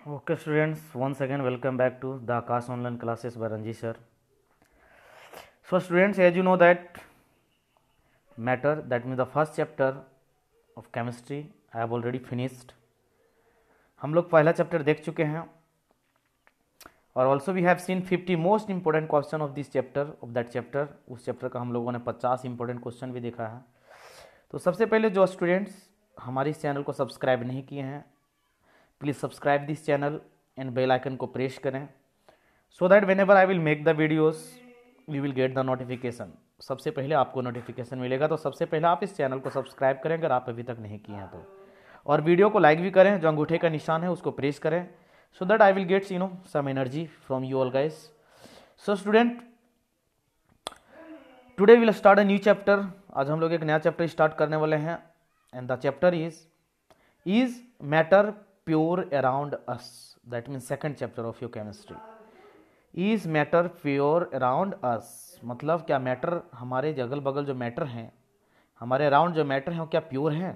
Okay, students, once again, welcome back to the Akash online classes by Ranji sir. So, students, as you know that matter, that means the first chapter of chemistry, I have already finished. हम लोग पहला chapter देख चुके हैं और also we have seen 50 most important question of this chapter of that chapter. उस chapter का हम लोगों ने 50 इंपॉर्टेंट क्वेश्चन भी देखा है। तो सबसे पहले जो स्टूडेंट्स हमारे इस चैनल को सब्सक्राइब नहीं किए हैं, please subscribe this channel and bell icon को प्रेस करें so that whenever I will make the videos you will get the notification. सबसे पहले आपको नोटिफिकेशन मिलेगा। तो सबसे पहले आप इस चैनल को सब्सक्राइब करें अगर आप अभी तक नहीं किए हैं तो, और वीडियो को लाइक भी करें, जो अंगूठे का निशान है उसको प्रेस करें so that I will get some energy from you all guys. So student, today will start a new chapter. आज हम लोग एक नया चैप्टर स्टार्ट करने वाले हैं and the chapter is matter pure around us. That means second chapter of your chemistry. Is matter pure around अस मतलब क्या मैटर, हमारे अगल बगल जो मैटर हैं, हमारे अराउंड जो मैटर हैं वो क्या प्योर हैं।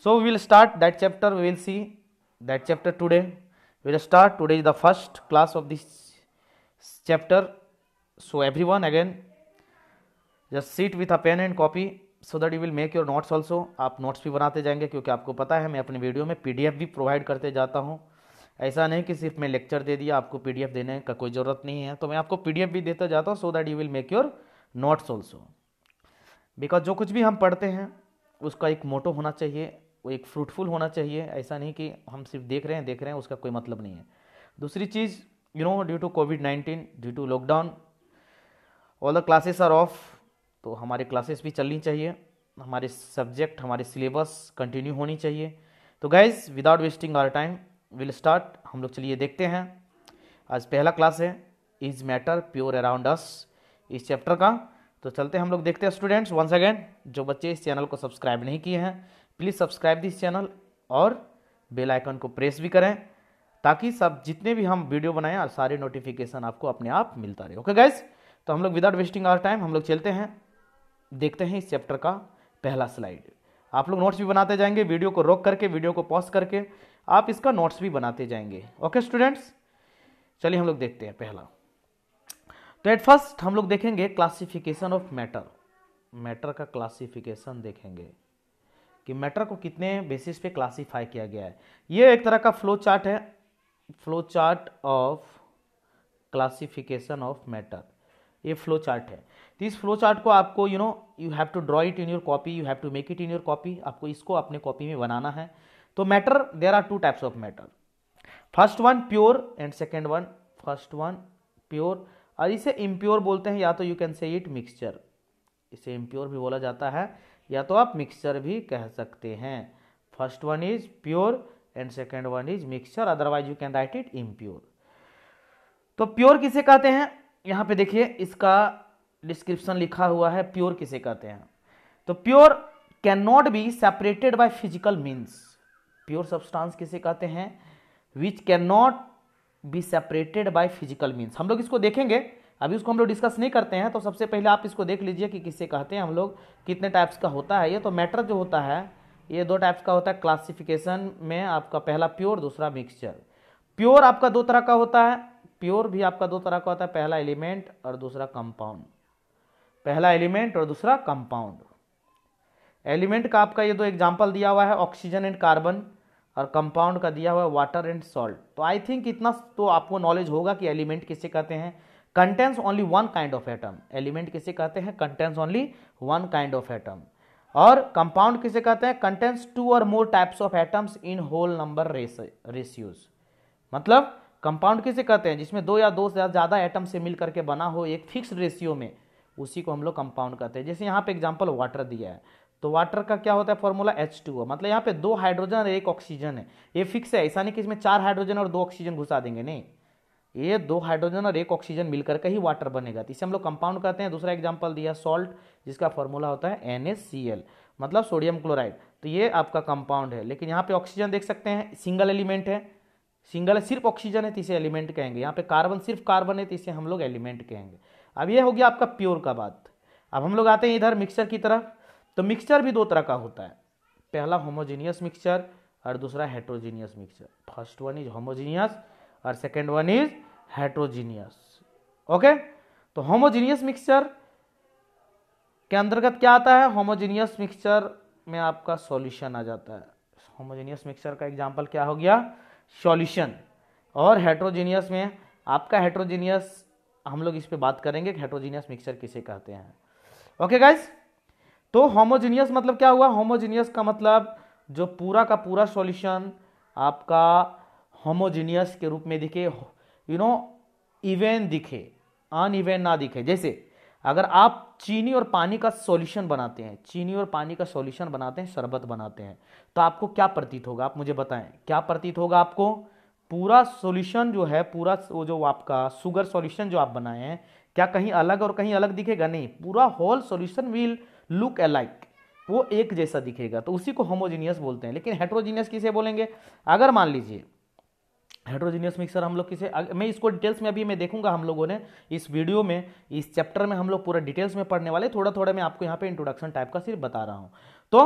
So we will start that chapter, we will see that chapter today. We will start today is the first class of this chapter. So everyone again just sit with a pen and copy so that you will make your notes also. आप notes भी बनाते जाएंगे क्योंकि आपको पता है मैं अपने वीडियो में पीडीएफ भी प्रोवाइड करते जाता हूँ। ऐसा नहीं कि सिर्फ मैं लेक्चर दे दिया, आपको पीडीएफ देने का कोई ज़रूरत नहीं है। तो मैं आपको पीडीएफ भी देता जाता हूँ सो that you will make your notes also. Because जो कुछ भी हम पढ़ते हैं उसका एक मोटो होना चाहिए, वो एक फ्रूटफुल होना चाहिए। ऐसा नहीं कि हम सिर्फ देख रहे हैं उसका कोई मतलब नहीं है। दूसरी चीज़, ड्यू टू कोविड-19, due to lockdown, all the classes are off. तो हमारे क्लासेस भी चलनी चाहिए, हमारे सब्जेक्ट, हमारे सिलेबस कंटिन्यू होनी चाहिए। तो guys without wasting our time will start. हम लोग चलिए देखते हैं। आज पहला क्लास है is matter pure around us इस चैप्टर का। तो चलते हम लोग देखते हैं स्टूडेंट्स। वंस अगेन, जो बच्चे इस चैनल को सब्सक्राइब नहीं किए हैं प्लीज़ सब्सक्राइब दिस चैनल और बेल आइकन को प्रेस भी करें ताकि सब जितने भी हम वीडियो बनाएं सारे नोटिफिकेशन आपको अपने आप मिलता रहे। ओके गाइज, तो हम लोग विदाउट वेस्टिंग आवर टाइम हम लोग चलते हैं, देखते हैं इस चैप्टर का पहला स्लाइड। आप लोग नोट्स भी बनाते जाएंगे, वीडियो को रोक करके, वीडियो को पॉज करके आप इसका नोट्स भी बनाते जाएंगे। ओके स्टूडेंट्स, चलिए हम लोग देखते हैं पहला। तो एट फर्स्ट हम लोग देखेंगे क्लासिफिकेशन ऑफ मैटर। मैटर का क्लासिफिकेशन देखेंगे कि मैटर को कितने बेसिस पे क्लासीफाई किया गया है। ये एक तरह का फ्लो चार्ट है, flow chart of classification of matter. ये फ्लो चार्ट है। तो इस फ्लो चार्ट को आपको you have to draw it in your copy, you have to make it in your copy. आपको इसको अपने कॉपी में बनाना है। तो matter, there are two types of matter. First one pure and second one, first one pure और इसे impure बोलते हैं, या तो you can say it mixture. इसे इम्प्योर भी बोला जाता है या तो आप मिक्सचर भी कह सकते हैं। First one is pure and second one is mixture, otherwise you can write it impure. तो प्योर किसे कहते हैं, यहां पे देखिए इसका डिस्क्रिप्शन लिखा हुआ है। प्योर किसे कहते हैं, तो pure can not be separated by physical means. Pure substance किसे कहते हैं, which can not be separated by physical means. हम लोग इसको देखेंगे, अभी उसको हम लोग डिस्कस नहीं करते हैं। तो सबसे पहले आप इसको देख लीजिए कि किसे कहते हैं हम लोग, कितने टाइप्स का होता है ये। तो मैटर जो होता है ये दो टाइप्स का होता है क्लासिफिकेशन में आपका, पहला प्योर, दूसरा मिक्सचर। प्योर आपका दो तरह का होता है, प्योर भी आपका दो तरह का होता है, पहला एलिमेंट और दूसरा कंपाउंड। पहला एलिमेंट और दूसरा कंपाउंड। एलिमेंट का आपका ये दो एग्जांपल दिया हुआ है, ऑक्सीजन एंड कार्बन, और कंपाउंड का दिया हुआ है वाटर एंड सॉल्ट। तो आई थिंक इतना तो आपको नॉलेज होगा कि एलिमेंट किसे कहते हैं, contains only one kind of atom. Element किसे कहते हैं, contains only one kind of atom. और कंपाउंड किसे कहते हैं, कंटेन्स टू और more types of atoms in whole number ratios. मतलब कंपाउंड किसे कहते हैं, जिसमें दो या दो से ज़्यादा एटम से मिल करके बना हो एक फिक्स रेशियो में, उसी को हम लोग कंपाउंड कहते हैं। जैसे यहाँ पे एग्जांपल वाटर दिया है, तो वाटर का क्या होता है फॉर्मूला H2O। मतलब यहाँ पे दो हाइड्रोजन और एक ऑक्सीजन है, ये फिक्स है। ऐसा नहीं कि इसमें चार हाइड्रोजन और दो ऑक्सीजन घुसा देंगे, नहीं, ये दो हाइड्रोजन और एक ऑक्सीजन मिलकर के ही वाटर बनेगा। तो इसे हम लोग कंपाउंड कहते हैं। दूसरा एग्जांपल दिया सॉल्ट, जिसका फॉर्मूला होता है NaCl, मतलब सोडियम क्लोराइड। तो ये आपका कंपाउंड है। लेकिन यहाँ पे ऑक्सीजन देख सकते हैं, सिंगल एलिमेंट है, सिंगल है, सिर्फ ऑक्सीजन है तो इसे एलिमेंट कहेंगे। यहाँ पे कार्बन, सिर्फ कार्बन है तो इसे हम लोग एलिमेंट कहेंगे। अब ये हो गया आपका प्योर का बात। अब हम लोग आते हैं इधर मिक्सचर की तरफ। तो मिक्सचर भी दो तरह का होता है, पहला होमोजेनियस मिक्सचर और दूसरा heterogeneous mixture. First one is homogeneous और second one is heterogeneous. Okay, तो होमोजीनियस मिक्सचर के अंतर्गत क्या आता है? होमोजीनियस मिक्सचर में आपका सॉल्यूशन आ जाता है। होमोजीनियस मिक्सचर का एग्जांपल क्या हो गया? सॉल्यूशन। और हेट्रोजीनियस में आपका हेट्रोजीनियस, हम लोग इस पे बात करेंगे कि हेट्रोजीनियस मिक्सचर किसे कहते हैं। ओके गाइस, तो होमोजीनियस मतलब क्या हुआ? होमोजीनियस का मतलब जो पूरा का पूरा सॉल्यूशन आपका होमोजीनियस के रूप में दिखे, इवन दिखे, अनइवन ना दिखे। जैसे अगर आप चीनी और पानी का सॉल्यूशन बनाते हैं, चीनी और पानी का सॉल्यूशन बनाते हैं, शरबत बनाते हैं, तो आपको क्या प्रतीत होगा? आप मुझे बताएं, क्या प्रतीत होगा आपको? पूरा सॉल्यूशन जो है, पूरा वो जो आपका शुगर सॉल्यूशन जो आप बनाए हैं, क्या कहीं अलग और कहीं अलग दिखेगा? नहीं, पूरा whole solution will look alike, वो एक जैसा दिखेगा, तो उसी को होमोजीनियस बोलते हैं। लेकिन हेट्रोजीनियस किसे बोलेंगे? अगर मान लीजिए हेट्रोजीनियस मिक्सर हम लोग किसे, मैं इसको डिटेल्स में अभी मैं देखूंगा, हम लोगों ने इस वीडियो में, इस चैप्टर में हम लोग पूरा डिटेल्स में पढ़ने वाले, थोड़ा थोड़ा मैं आपको यहाँ पे इंट्रोडक्शन टाइप का सिर्फ बता रहा हूं। तो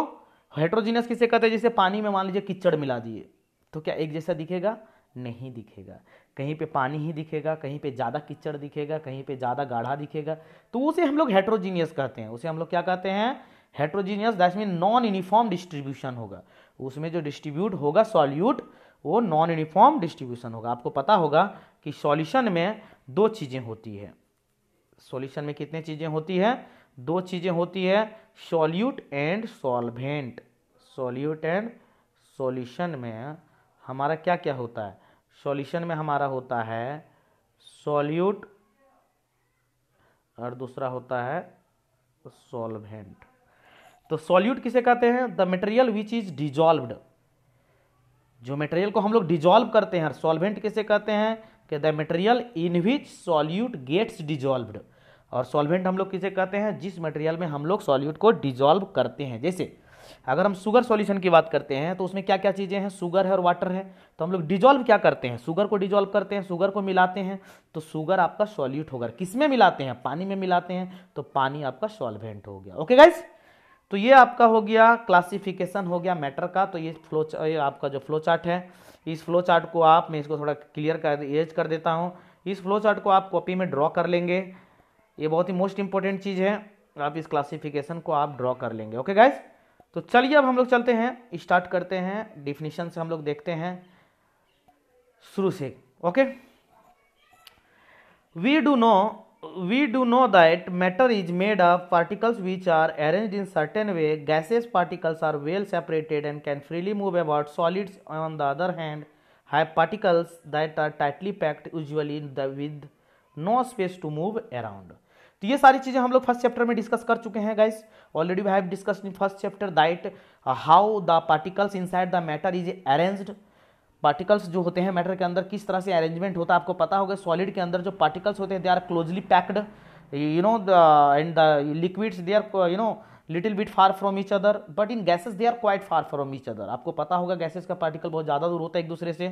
हेट्रोजीनियस किसे कहते हैं? जैसे पानी में मान लीजिए कीचड़ मिला दिए, तो क्या एक जैसा दिखेगा? नहीं दिखेगा। कहीं पे पानी ही दिखेगा, कहीं पे ज्यादा कीचड़ दिखेगा, कहीं पे ज्यादा गाढ़ा दिखेगा, तो उसे हम लोग हेट्रोजीनियस कहते हैं। उसे हम लोग क्या कहते हैं? Heterogeneous. That mean non uniform distribution होगा, उसमें जो डिस्ट्रीब्यूट होगा सॉल्यूट, वो नॉन यूनिफॉर्म डिस्ट्रीब्यूशन होगा। आपको पता होगा कि सॉल्यूशन में दो चीजें होती है। सॉल्यूशन में कितने चीजें होती है? दो चीजें होती है, solute and solvent. Solute and solution में हमारा क्या क्या होता है? सॉल्यूशन में हमारा होता है सॉल्यूट और दूसरा होता है सॉल्वेंट। तो सॉल्यूट किसे कहते हैं? The material which is dissolved, जो मटेरियल को हम लोग डिजॉल्व करते हैं। सॉल्वेंट किसे कहते हैं? कि the material in which solute gets dissolved. और सॉल्वेंट हम लोग किसे कहते हैं? जिस मटेरियल में हम लोग सॉल्यूट को डिजॉल्व करते हैं। जैसे अगर हम शुगर सॉल्यूशन की बात करते हैं, तो उसमें क्या क्या चीजें हैं? शुगर है और वाटर है। तो हम लोग डिजॉल्व क्या करते हैं? शुगर को डिजॉल्व करते हैं, शुगर को मिलाते हैं, तो शुगर आपका सॉल्यूट होगा। किसमें मिलाते हैं? पानी में मिलाते हैं, तो पानी आपका सॉल्वेंट हो गया। ओके गाइस, तो ये आपका हो गया क्लासिफिकेशन हो गया मैटर का। तो ये आपका जो फ्लो चार्ट है, इस फ्लो चार्ट को आप, मैं इसको थोड़ा क्लियर कर एज कर देता हूँ। इस फ्लो चार्ट को आप कॉपी में ड्रॉ कर लेंगे, ये बहुत ही मोस्ट इंपॉर्टेंट चीज़ है। आप इस क्लासिफिकेशन को आप ड्रॉ कर लेंगे। ओके गाइस, तो चलिए अब हम लोग चलते हैं, स्टार्ट करते हैं। डिफिनीशन से हम लोग देखते हैं शुरू से। Okay, we do know that matter is made of particles which are arranged in certain way. Gaseous particles are well separated and can freely move about. Solids on the other hand have particles that are tightly packed, usually with no space to move around. तो ये सारी चीजें हम लोग first chapter में discuss कर चुके हैं guys. Already we have discussed in first chapter that how the particles inside the matter is arranged. Particles जो होते हैं मैटर के अंदर किस तरह से अरेंजमेंट होता है आपको पता होगा। सॉलिड के अंदर जो पार्टिकल्स होते हैं they are closely packed, and the liquids they are little bit far from each other, but in gases they are quite far from each other. आपको पता होगा गैसेस का पार्टिकल बहुत ज्यादा दूर होता है एक दूसरे से,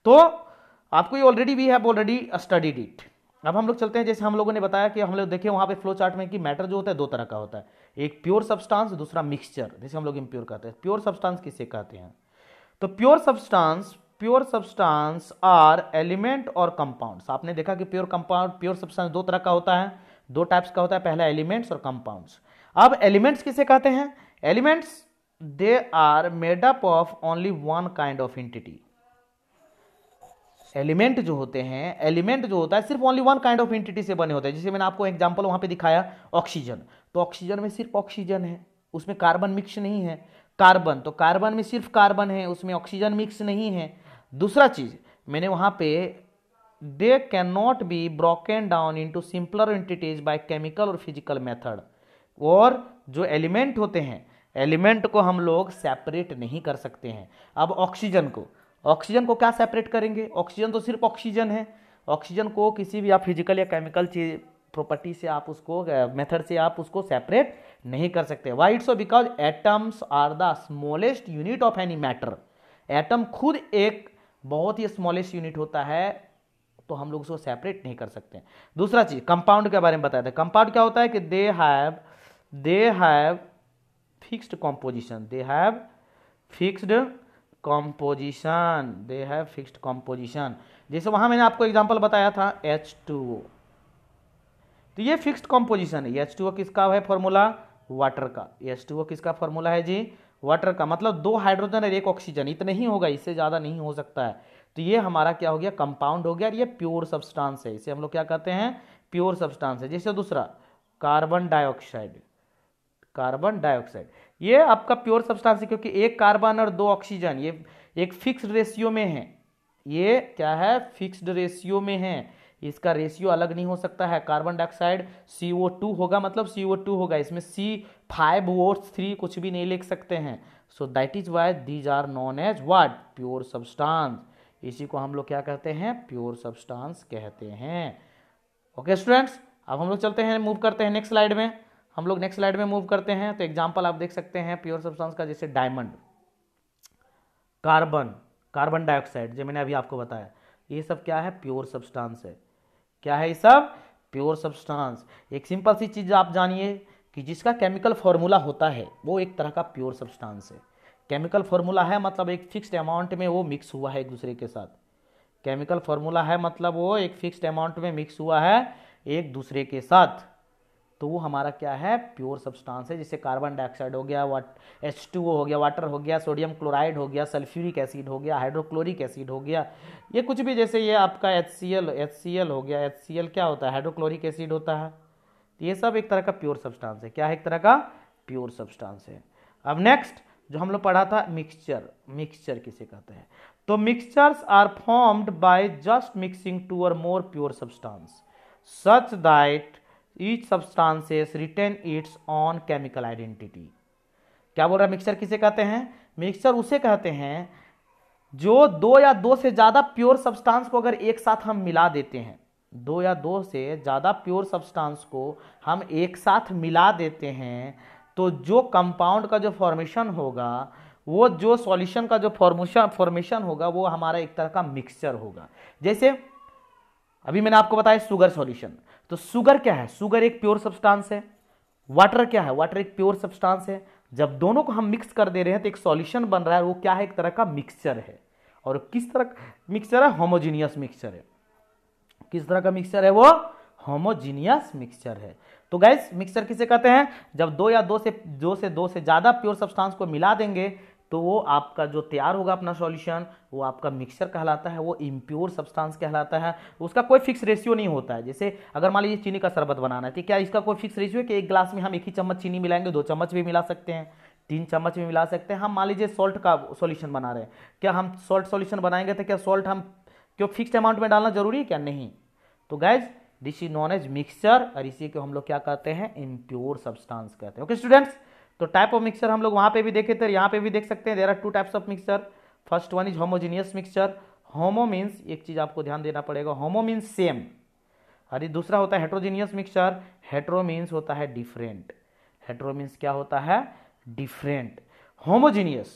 तो आपको ये already we have already studied it. अब हम लोग चलते हैं, जैसे हम लोगों ने बताया कि हम लोग देखे वहां पे फ्लो चार्ट में कि मैटर जो होता है दो तरह का होता है, एक प्योर सब्सटेंस, दूसरा मिक्सचर, जैसे हम लोग इम्प्योर कहते हैं। प्योर सब्सटेंस किसे कहते हैं? तो प्योर सब्सटेंस आर एलिमेंट और कंपाउंड्स। आपने देखा कि प्योर सब्सटेंस दो तरह का होता है, दो टाइप्स का होता है, पहला एलिमेंट्स और कंपाउंड्स। अब एलिमेंट्स किसे कहते हैं? Elements they are made up of only one kind of entity. Element जो होते हैं, एलिमेंट जो होता है सिर्फ only one kind of entity से बने होते हैं। जैसे मैंने आपको एग्जांपल वहां पे दिखाया ऑक्सीजन, तो ऑक्सीजन में सिर्फ ऑक्सीजन है, उसमें कार्बन मिक्स नहीं है। कार्बन, तो कार्बन में सिर्फ कार्बन है, उसमें ऑक्सीजन मिक्स नहीं है। दूसरा चीज मैंने वहां पे, they can not be broken down into simpler entities by chemical और फिजिकल मेथड। और जो एलिमेंट होते हैं, एलिमेंट को हम लोग सेपरेट नहीं कर सकते हैं। अब ऑक्सीजन को क्या सेपरेट करेंगे? ऑक्सीजन तो सिर्फ ऑक्सीजन है, ऑक्सीजन को किसी भी आप फिजिकल या केमिकल चीज प्रॉपर्टी से आप उसको, मेथड से आप उसको सेपरेट नहीं कर सकते। Why? It's because atoms are the smallest unit of any matter. Atom खुद एक बहुत ही स्मॉलेस्ट यूनिट होता है, तो हम लोग उसको सेपरेट नहीं कर सकते। दूसरा चीज कंपाउंड के बारे में बताया था। कंपाउंड क्या होता है कि they have fixed composition, they have fixed composition, they have fixed composition. जैसे वहां मैंने आपको एग्जांपल बताया था H2O, तो ये फिक्स्ड कॉम्पोजिशन है। H2O किसका है फॉर्मूला? वाटर का। H2O किसका फॉर्मूला है जी? वाटर का। मतलब 2 हाइड्रोजन और 1 ऑक्सीजन, इतना ही होगा, इससे ज्यादा नहीं हो सकता है। तो ये हमारा क्या हो गया? कंपाउंड हो गया, और ये प्योर सब्सटेंस है। इसे हम लोग क्या कहते हैं? प्योर सब्सटेंस है। जैसे दूसरा कार्बन डाइऑक्साइड, कार्बन डाइऑक्साइड ये आपका प्योर सब्सटेंस है, क्योंकि 1 कार्बन और 2 ऑक्सीजन ये एक फिक्स्ड रेशियो में है। ये क्या है? फिक्स्ड रेशियो में है, इसका रेशियो अलग नहीं हो सकता है। कार्बन डाइऑक्साइड CO2 होगा, मतलब CO2 होगा, इसमें C5O3 कुछ भी नहीं लिख सकते हैं। So that is why these are known as what? Pure substance. इसी को हम लोग क्या कहते हैं? प्योर सब्सटेंस कहते हैं। ओके स्टूडेंट्स, अब हम लोग चलते हैं, मूव करते हैं नेक्स्ट स्लाइड में। हम लोग नेक्स्ट स्लाइड में मूव करते हैं। तो एग्जांपल आप देख सकते हैं प्योर सब्सटेंस का, जैसे डायमंड, कार्बन, कार्बन डाइऑक्साइड, जो मैंने अभी आपको बताया, ये सब क्या है? प्योर सब्सटेंस है। क्या है ये सब? Pure substance. एक सिंपल सी चीज आप जानिए कि जिसका केमिकल फॉर्मूला होता है वो एक तरह का प्योर सब्सटेंस है। केमिकल फॉर्मूला है मतलब एक फिक्स्ड अमाउंट में वो मिक्स हुआ है एक दूसरे के साथ। केमिकल फॉर्मूला है मतलब वो एक फिक्स्ड अमाउंट में मिक्स हुआ है एक दूसरे के साथ, तो वो हमारा क्या है? प्योर सब्सटेंस है। जैसे कार्बन डाइऑक्साइड हो गया, H2O हो गया, वाटर हो गया, सोडियम क्लोराइड हो गया, सल्फ्यूरिक एसिड हो गया, हाइड्रोक्लोरिक एसिड हो गया, ये कुछ भी, जैसे ये आपका HCl हो गया। HCl क्या होता है? हाइड्रोक्लोरिक एसिड होता है। तो ये सब एक तरह का प्योर सब्सटेंस है। क्या है? एक तरह का प्योर सब्सटेंस है। अब नेक्स्ट जो हम लोग पढ़ा था मिक्सचर, मिक्सचर किसे कहते हैं? तो mixtures are formed by just mixing 2 or more pure substance such that each substances retain its own chemical identity. क्या बोल रहा है? मिक्सचर किसे कहते हैं? मिक्सचर उसे कहते हैं जो 2 या 2 से ज्यादा प्योर सब्सटेंस को अगर एक साथ हम मिला देते हैं, 2 या 2 से ज्यादा प्योर सब्सटेंस को हम एक साथ मिला देते हैं, तो जो कंपाउंड का जो फॉर्मेशन होगा, वो जो सॉल्यूशन का जो फॉर्मेशन होगा, वो हमारा एक तरह का मिक्सचर होगा। जैसे अभी मैंने आपको बताया शुगर सॉल्यूशन, तो शुगर क्या है? शुगर एक प्योर सब्सटेंस है। वाटर क्या है? वाटर एक प्योर सब्सटेंस है। जब दोनों को हम मिक्स कर दे रहे हैं तो एक सॉल्यूशन बन रहा है, वो क्या है? एक तरह का मिक्सचर है। और किस तरह का मिक्सचर है? होमोजीनियस मिक्सचर है। किस तरह का मिक्सचर है वो? होमोजीनियस मिक्सचर है। तो गाइस मिक्सचर किसे कहते हैं? जब 2 या 2 से ज्यादा प्योर सब्सटेंस को मिला देंगे तो वो आपका जो तैयार होगा अपना सॉल्यूशन, वो आपका मिक्सचर कहलाता है, वो इम्प्योर सब्सटेंस कहलाता है। उसका कोई फिक्स रेशियो नहीं होता है। जैसे अगर मान लीजिए चीनी का शरबत बनाना है, तो क्या इसका कोई फिक्स रेशियो है कि एक गिलास में हम 1 ही चम्मच चीनी मिलाएंगे? 2 चम्मच भी मिला सकते हैं, 3 चम्मच भी मिला सकते हैं। हम मान लीजिए सॉल्ट का सॉल्यूशन बना रहे हैं, क्या हम सॉल्ट सॉल्यूशन बनाएंगे तो क्या सॉल्ट हम क्यों फिक्स अमाउंट में डालना जरूरी है क्या? नहीं। तो guys this is known as mixture, और इसी को हम लोग क्या कहते हैं? इम्प्योर सब्सटेंस कहते हैं। ओके स्टूडेंट्स, तो टाइप ऑफ मिक्सचर हम लोग वहां पे भी देखे थे, यहाँ पे भी देख सकते हैं। There are 2 types of mixture. First one is homogeneous mixture. Homo means, एक चीज आपको ध्यान देना पड़ेगा, होमो मीन्स सेम, और दूसरा होता है हेट्रोजीनियस मिक्सचर। हेट्रो मीन्स होता है डिफरेंट। हेट्रो मीन्स क्या होता है? डिफरेंट। होमोजीनियस,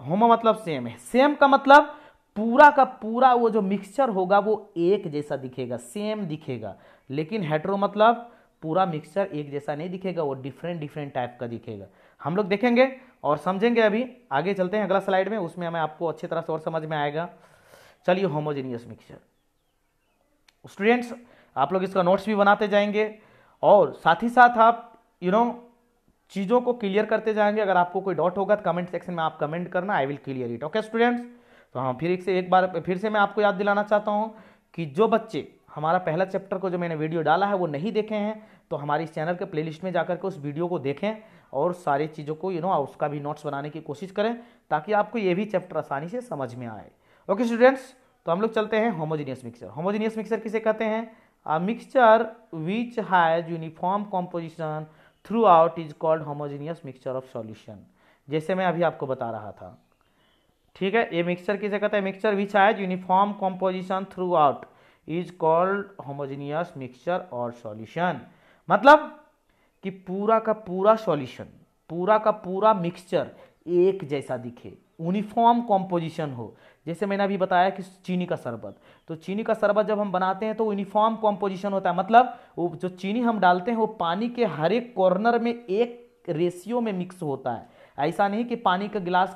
होमो मतलब सेम है, सेम का मतलब पूरा का पूरा वो जो मिक्सचर होगा वो एक जैसा दिखेगा, सेम दिखेगा। लेकिन हेट्रो मतलब पूरा मिक्सचर एक जैसा नहीं दिखेगा, वो डिफरेंट डिफरेंट टाइप का दिखेगा। हम लोग देखेंगे और समझेंगे। अभी आगे चलते हैं अगला स्लाइड में, उसमें हमें आपको अच्छी तरह से और समझ में आएगा। चलिए होमोजेनियस मिक्सचर। स्टूडेंट्स आप लोग इसका नोट्स भी बनाते जाएंगे और साथ ही साथ आप चीज़ों को क्लियर करते जाएंगे। अगर आपको कोई डाउट होगा तो कमेंट सेक्शन में आप कमेंट करना, I will clear it. Okay students, तो हाँ एक बार फिर से मैं आपको याद दिलाना चाहता हूँ कि जो बच्चे हमारा पहला चैप्टर को जो मैंने वीडियो डाला है वो नहीं देखे हैं, तो हमारे इस चैनल के प्लेलिस्ट में जाकर के उस वीडियो को देखें और सारी चीज़ों को उसका भी नोट्स बनाने की कोशिश करें, ताकि आपको ये भी चैप्टर आसानी से समझ में आए। ओके स्टूडेंट्स, तो हम लोग चलते हैं होमोजीनियस मिक्सचर। होमोजीनियस मिक्सचर किसे कहते हैं? A mixture which has uniform composition through out is called homogeneous mixture of solution. जैसे मैं अभी आपको बता रहा था, ठीक है। ये मिक्सचर किसे कहते हैं? Mixture which has uniform composition through out is called homogeneous mixture और सॉल्यूशन। मतलब कि पूरा का पूरा सॉल्यूशन, पूरा का पूरा मिक्सचर एक जैसा दिखे, यूनिफॉर्म कॉम्पोजिशन हो। जैसे मैंने अभी बताया कि चीनी का शरबत, तो चीनी का शरबत जब हम बनाते हैं तो यूनिफॉर्म कॉम्पोजिशन होता है। मतलब वो जो चीनी हम डालते हैं वो पानी के हर एक कॉर्नर में एक रेशियो में मिक्स होता है। ऐसा नहीं कि पानी के गिलास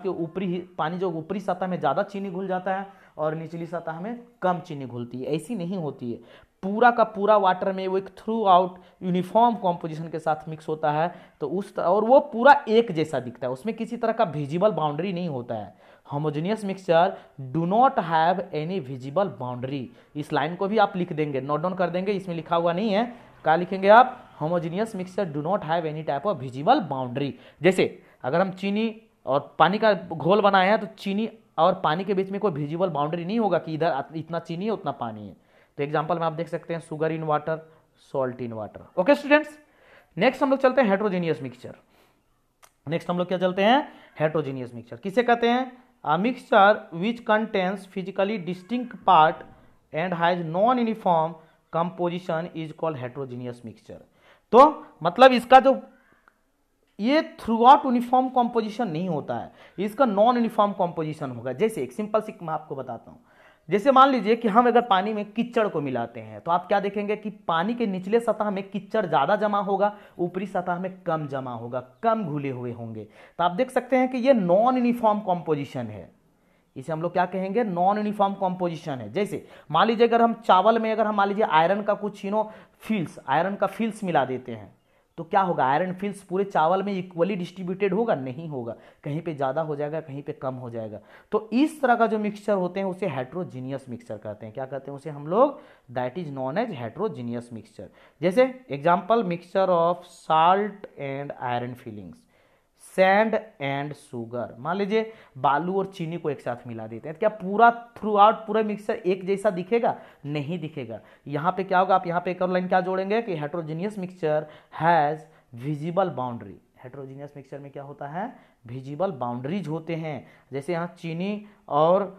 के ऊपरी पानी जो ऊपरी सतह में ज़्यादा चीनी घुल जाता है और निचली सतह में कम चीनी घुलती है, ऐसी नहीं होती है। पूरा का पूरा वाटर में वो एक थ्रू आउट यूनिफॉर्म कॉम्पोजिशन के साथ मिक्स होता है, तो और वो पूरा एक जैसा दिखता है, उसमें किसी तरह का विजिबल बाउंड्री नहीं होता है। Homogeneous mixture do not have any visible boundary. इस लाइन को भी आप लिख देंगे, नोट डाउन कर देंगे, इसमें लिखा हुआ नहीं है, क्या लिखेंगे आप? Homogeneous mixture do not have any type of visible boundary. जैसे अगर हम चीनी और पानी का घोल बनाए हैं तो चीनी और पानी के बीच में कोई विजिबल बाउंड्री नहीं होगा कि इधर इतना चीनी है उतना पानी है। तो एग्जांपल में आप देख सकते हैं sugar in water, salt in water. Okay students, next हम लोग चलते हैं हेट्रोजेनियस मिक्सचर। नेक्स्ट हम लोग क्या चलते हैं? हेट्रोजेनियस मिक्सचर किसे कहते हैं? A mixture which contains physically distinct part and has non uniform composition is called heterogeneous mixture. तो मतलब इसका जो ये थ्रू आउट यूनिफॉर्म कॉम्पोजिशन नहीं होता है, इसका नॉन यूनिफॉर्म कॉम्पोजिशन होगा। जैसे एक सिंपल सी मैं आपको बताता हूं, जैसे मान लीजिए कि हम अगर पानी में कीचड़ को मिलाते हैं तो आप क्या देखेंगे कि पानी के निचले सतह में कीचड़ ज्यादा जमा होगा, ऊपरी सतह में कम जमा होगा, कम घुले हुए होंगे। तो आप देख सकते हैं कि ये नॉन यूनिफॉर्म कॉम्पोजिशन है, इसे हम लोग क्या कहेंगे? नॉन यूनिफॉर्म कॉम्पोजिशन है। जैसे मान लीजिए अगर हम चावल में अगर हम मान लीजिए आयरन का कुछ फिल्स, आयरन का फिल्स मिला देते हैं तो क्या होगा? आयरन फिल्स पूरे चावल में इक्वली डिस्ट्रीब्यूटेड होगा? नहीं होगा, कहीं पे ज़्यादा हो जाएगा, कहीं पे कम हो जाएगा। तो इस तरह का जो मिक्सचर होते हैं उसे हेट्रोजीनियस मिक्सचर कहते हैं। क्या कहते हैं उसे हम लोग? That is known as heterogeneous mixture. जैसे example, mixture of salt and iron filings, sand and sugar. मान लीजिए बालू और चीनी को एक साथ मिला देते हैं, क्या पूरा थ्रू आउट पूरा मिक्सचर एक जैसा दिखेगा? नहीं दिखेगा। यहाँ पे क्या होगा? आप यहाँ पे एक और लाइन क्या जोड़ेंगे कि heterogeneous mixture has visible boundary. Heterogeneous mixture में क्या होता है? विजिबल बाउंड्रीज होते हैं। जैसे यहाँ चीनी और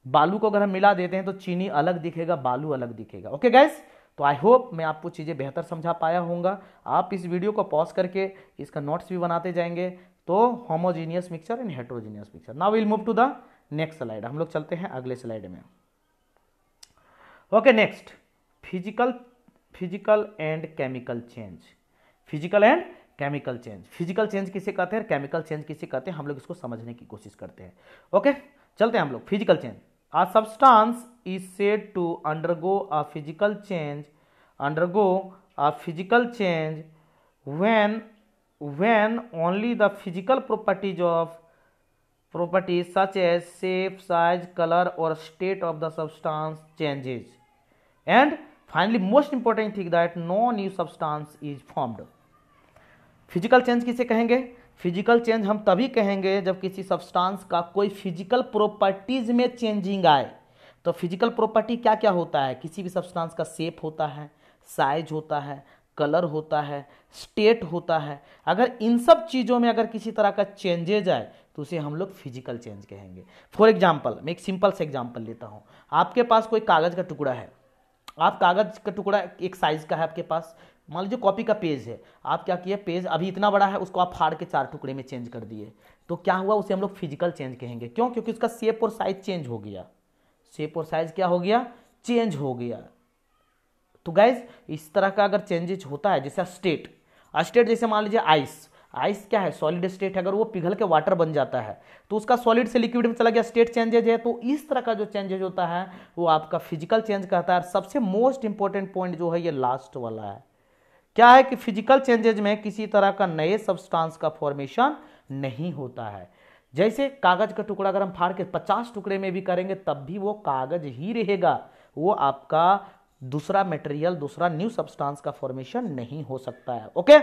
बालू को अगर हम मिला देते हैं तो चीनी अलग दिखेगा, बालू अलग दिखेगा। ओके गाइस, तो आई होप मैं आपको चीज़ें बेहतर समझा पाया होऊंगा। आप इस वीडियो को पॉज करके इसका नोट्स भी बनाते जाएंगे। तो homogeneous mixture and heterogeneous mixture. Now will move to the next slide. हम लोग चलते हैं अगले स्लाइड में। Okay, next physical and chemical change. Physical and chemical change. Physical change किसे कहते हैं, केमिकल चेंज किसे कहते हैं, हम लोग इसको समझने की कोशिश करते हैं। ओके, चलते हैं हम लोग। Physical change, a substance is said to undergo a physical change when only the physical properties such as shape, size, color or state of the substance changes, and finally most important thing that no new substance is formed. Physical change किसे कहेंगे? Physical change हम तभी कहेंगे जब किसी substance का कोई physical properties में चेंजिंग आए। तो फिजिकल प्रॉपर्टी क्या क्या होता है? किसी भी सब्सटेंस का शेप होता है, साइज होता है, कलर होता है, स्टेट होता है। अगर इन सब चीज़ों में अगर किसी तरह का चेंजेज आए तो उसे हम लोग फिजिकल चेंज कहेंगे। फॉर एग्जाम्पल, मैं एक सिंपल से एग्जाम्पल लेता हूँ। आपके पास कोई कागज़ का टुकड़ा है, आप कागज़ का टुकड़ा एक साइज़ का है आपके पास, मान लीजिए कॉपी का पेज है, आप क्या किए, पेज अभी इतना बड़ा है, उसको आप फाड़ के 4 टुकड़े में चेंज कर दिए, तो क्या हुआ? उसे हम लोग फिजिकल चेंज कहेंगे। क्यों? क्योंकि उसका शेप और साइज चेंज हो गया। शेप और साइज क्या हो गया? चेंज हो गया। तो गाइज इस तरह का अगर चेंजेज होता है, जैसे स्टेट जैसे मान लीजिए आइस क्या है? सॉलिड स्टेट है। अगर वो पिघल के वाटर बन जाता है तो उसका सॉलिड से लिक्विड में चला गया, स्टेट चेंजेज है। तो इस तरह का जो चेंजेज होता है वो आपका फिजिकल चेंज कहता है। सबसे मोस्ट इंपॉर्टेंट पॉइंट जो है ये लास्ट वाला है। क्या है कि फिजिकल चेंजेज में किसी तरह का नए सब्सटेंस का फॉर्मेशन नहीं होता है। जैसे कागज का टुकड़ा अगर हम फाड़ के 50 टुकड़े में भी करेंगे तब भी वो कागज ही रहेगा, वो आपका दूसरा मटेरियल, दूसरा न्यू सब्सटेंस का फॉर्मेशन नहीं हो सकता है। ओके,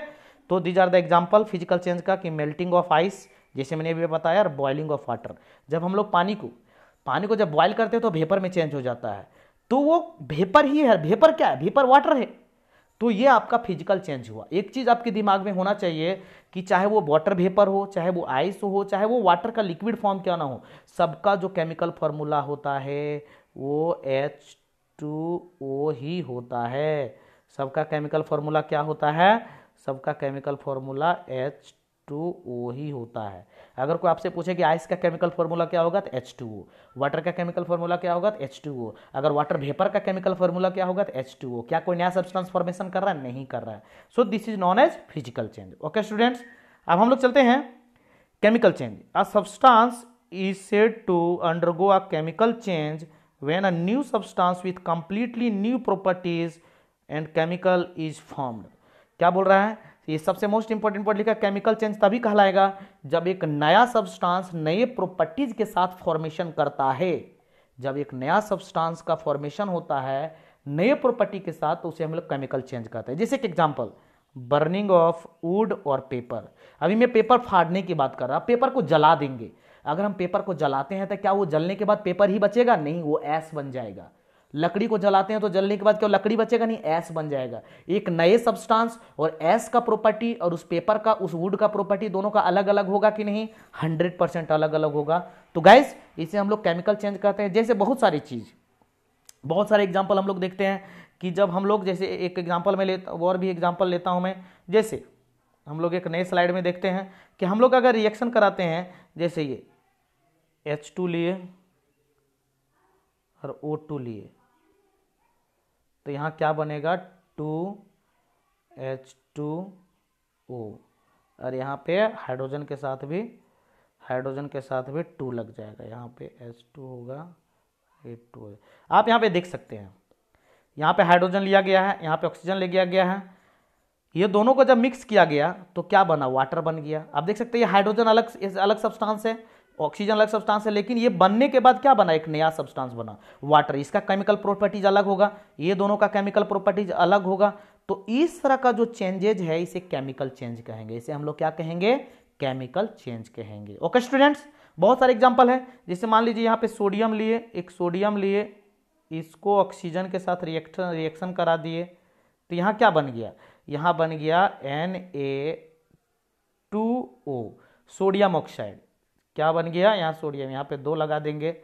तो these are the example physical change का, कि मेल्टिंग ऑफ आइस, जैसे मैंने अभी बताया, और बॉइलिंग ऑफ वाटर। जब हम लोग पानी को जब बॉइल करते हैं तो वेपर में चेंज हो जाता है, तो वो वेपर ही है। वेपर क्या है? वेपर वाटर है। तो ये आपका फिजिकल चेंज हुआ। एक चीज आपके दिमाग में होना चाहिए कि चाहे वो वाटर वेपर हो, चाहे वो आइस हो, चाहे वो वाटर का लिक्विड फॉर्म क्यों ना हो, सबका जो केमिकल फॉर्मूला होता है वो H2O ही होता है। सबका केमिकल फॉर्मूला क्या होता है? सबका केमिकल फॉर्मूला H2O ही होता है। अगर कोई आपसे पूछे कि आइस का केमिकल फॉर्मूला क्या होगा, तो H2O। वाटर का केमिकल फॉर्मूला क्या होगा, तो H2O। अगर वाटर वेपर का केमिकल फॉर्मूला क्या होगा, तो H2O। क्या कोई नया सब्सटेंस फॉर्मेशन कर रहा है? नहीं कर रहा है। So this is known as physical change. Okay students, अब हम लोग चलते हैं chemical change. A substance is said to undergo a chemical change when a new substance with completely new properties and chemical is formed. क्या बोल रहा है, ये सबसे मोस्ट इंपॉर्टेंट वर्ड लिखा, केमिकल चेंज तभी कहलाएगा जब एक नया सब्सटेंस नए प्रॉपर्टीज के साथ फॉर्मेशन करता है। जब एक नया सब्सटेंस का फॉर्मेशन होता है नए प्रॉपर्टी के साथ तो उसे हम लोग केमिकल चेंज कहते हैं। जैसे एक एग्जांपल, बर्निंग ऑफ वुड और पेपर। अभी मैं पेपर फाड़ने की बात कर रहा, पेपर को जला देंगे। अगर हम पेपर को जलाते हैं तो क्या वो जलने के बाद पेपर ही बचेगा? नहीं, वो ऐश बन जाएगा। लकड़ी को जलाते हैं तो जलने के बाद क्या लकड़ी बचेगा? नहीं, ऐश बन जाएगा। एक नए सब्सटेंस और ऐश का प्रॉपर्टी और उस पेपर का, उस वुड का प्रॉपर्टी दोनों का अलग अलग होगा कि नहीं? 100% अलग अलग होगा। तो गाइस इसे हम लोग केमिकल चेंज कहते हैं। जैसे बहुत सारी चीज, बहुत सारे एग्जाम्पल हम लोग देखते हैं कि जब हम लोग, जैसे एक एग्जाम्पल में लेता, और भी एग्जाम्पल लेता हूं मैं। जैसे हम लोग एक नए स्लाइड में देखते हैं कि हम लोग अगर रिएक्शन कराते हैं, जैसे ये H2 लिए और O2 लिए, तो यहां क्या बनेगा? 2H2O, और यहाँ पे हाइड्रोजन के साथ भी 2 लग जाएगा। यहाँ पे H2 होगा, H2 होगा। आप यहाँ पे देख सकते हैं, यहाँ पे हाइड्रोजन लिया गया है, यहाँ पे ऑक्सीजन ले लिया गया है। ये दोनों को जब मिक्स किया गया तो क्या बना? वाटर बन गया। आप देख सकते हैं ये हाइड्रोजन अलग सब्सटेंस है, ऑक्सीजन अलग सब्सटेंस है, लेकिन ये बनने के बाद क्या बना? एक नया सब्सटेंस बना, वाटर। इसका केमिकल प्रॉपर्टीज अलग होगा, ये दोनों का केमिकल प्रॉपर्टीज अलग होगा। तो इस तरह का जो चेंजेज है इसे केमिकल चेंज कहेंगे। इसे हम लोग क्या कहेंगे? केमिकल चेंज कहेंगे। ओके स्टूडेंट्स, बहुत सारे एग्जांपल है। जैसे मान लीजिए यहाँ पे सोडियम लिए, एक सोडियम लिए, इसको ऑक्सीजन के साथ रिएक्शन करा दिए, तो यहाँ क्या बन गया? यहाँ बन गया Na2O, सोडियम ऑक्साइड। क्या बन गया? यहाँ सोडियम, यहाँ पे 2 लगा देंगे।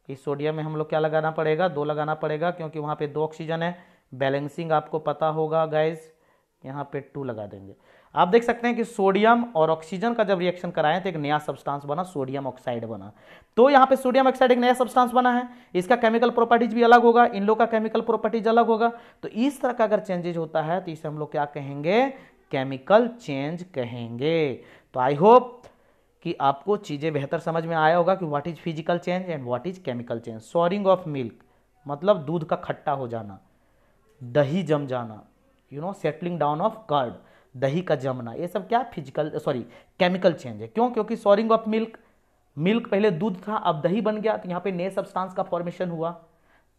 इस सोडियम में हम लोग क्या लगाना पड़ेगा? 2 लगाना पड़ेगा, क्योंकि वहाँ पे 2 ऑक्सीजन है। बैलेंसिंग आपको पता होगा गाइज, यहाँ पे 2 लगा देंगे। आप देख सकते हैं कि सोडियम और ऑक्सीजन का जब रिएक्शन कराएं तो एक नया सब्सटेंस बना, सोडियम ऑक्साइड बना। तो यहाँ पे सोडियम ऑक्साइड एक नया सब्सटेंस बना है, इसका केमिकल प्रॉपर्टीज भी अलग होगा, इन लोग का केमिकल प्रॉपर्टीज अलग होगा। तो इस तरह का अगर चेंजेज होता है तो इसे हम लोग क्या कहेंगे? केमिकल चेंज कहेंगे। तो आई होप कि आपको चीजें बेहतर समझ में आया होगा कि what is physical change and what is chemical change. Soaring of milk मतलब दूध का खट्टा हो जाना, दही जम जाना, सेटलिंग डाउन ऑफ कर्ड, दही का जमना, ये सब क्या? केमिकल चेंज है। क्यों? क्योंकि सॉरिंग ऑफ मिल्क पहले दूध था, अब दही बन गया, तो यहाँ पे नए सब्सटेंस का फॉर्मेशन हुआ।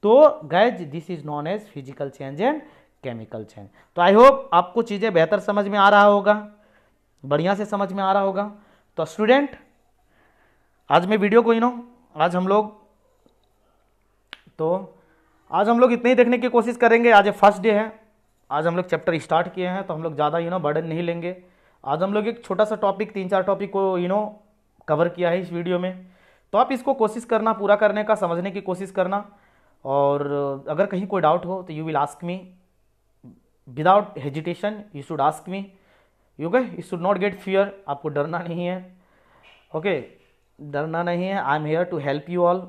तो guys this is known as physical change and chemical change. तो आई होप आपको चीजें बेहतर समझ में आ रहा होगा, बढ़िया से समझ में आ रहा होगा। तो स्टूडेंट आज मैं वीडियो को आज हम लोग इतने ही देखने की कोशिश करेंगे। आज फर्स्ट डे है, आज हम लोग चैप्टर स्टार्ट किए हैं, तो हम लोग ज़्यादा बर्डन नहीं लेंगे। आज हम लोग एक छोटा सा टॉपिक, 3-4 टॉपिक को कवर किया है इस वीडियो में। तो आप इसको कोशिश करना, पूरा करने का, समझने की कोशिश करना। और अगर कहीं कोई डाउट हो तो you will ask me without hesitation, you should ask me. You should not get fear, आपको डरना नहीं है। ओके, डरना नहीं है। I am here to help you all.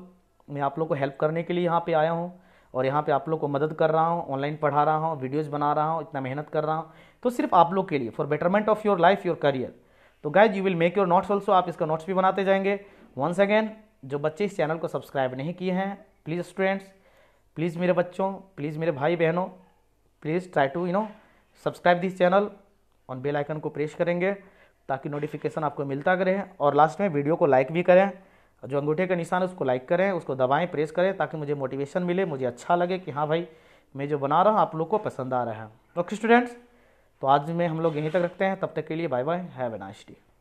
मैं आप लोग को हेल्प करने के लिए यहाँ पे आया हूँ, और यहाँ पे आप लोग को मदद कर रहा हूँ, ऑनलाइन पढ़ा रहा हूँ, वीडियोस बना रहा हूँ, इतना मेहनत कर रहा हूँ, तो सिर्फ आप लोग के लिए, for betterment of your life, your career. तो guys you will make your notes also, आप इसका नोट्स भी बनाते जाएंगे। वंस अगेन, जो बच्चे इस चैनल को सब्सक्राइब नहीं किए हैं, प्लीज़ स्टूडेंट्स, प्लीज़ मेरे बच्चों, प्लीज़ मेरे भाई बहनों, please try to subscribe this channel, on bell icon को प्रेस करेंगे ताकि नोटिफिकेशन आपको मिलता रहे। और लास्ट में वीडियो को लाइक भी करें, जो अंगूठे का निशान है उसको लाइक करें, उसको दबाएं, प्रेस करें, ताकि मुझे मोटिवेशन मिले, मुझे अच्छा लगे कि हाँ भाई मैं जो बना रहा हूँ आप लोग को पसंद आ रहा है। ओके स्टूडेंट्स, तो आज में हम लोग यहीं तक रखते हैं। तब तक के लिए bye bye, have a nice day.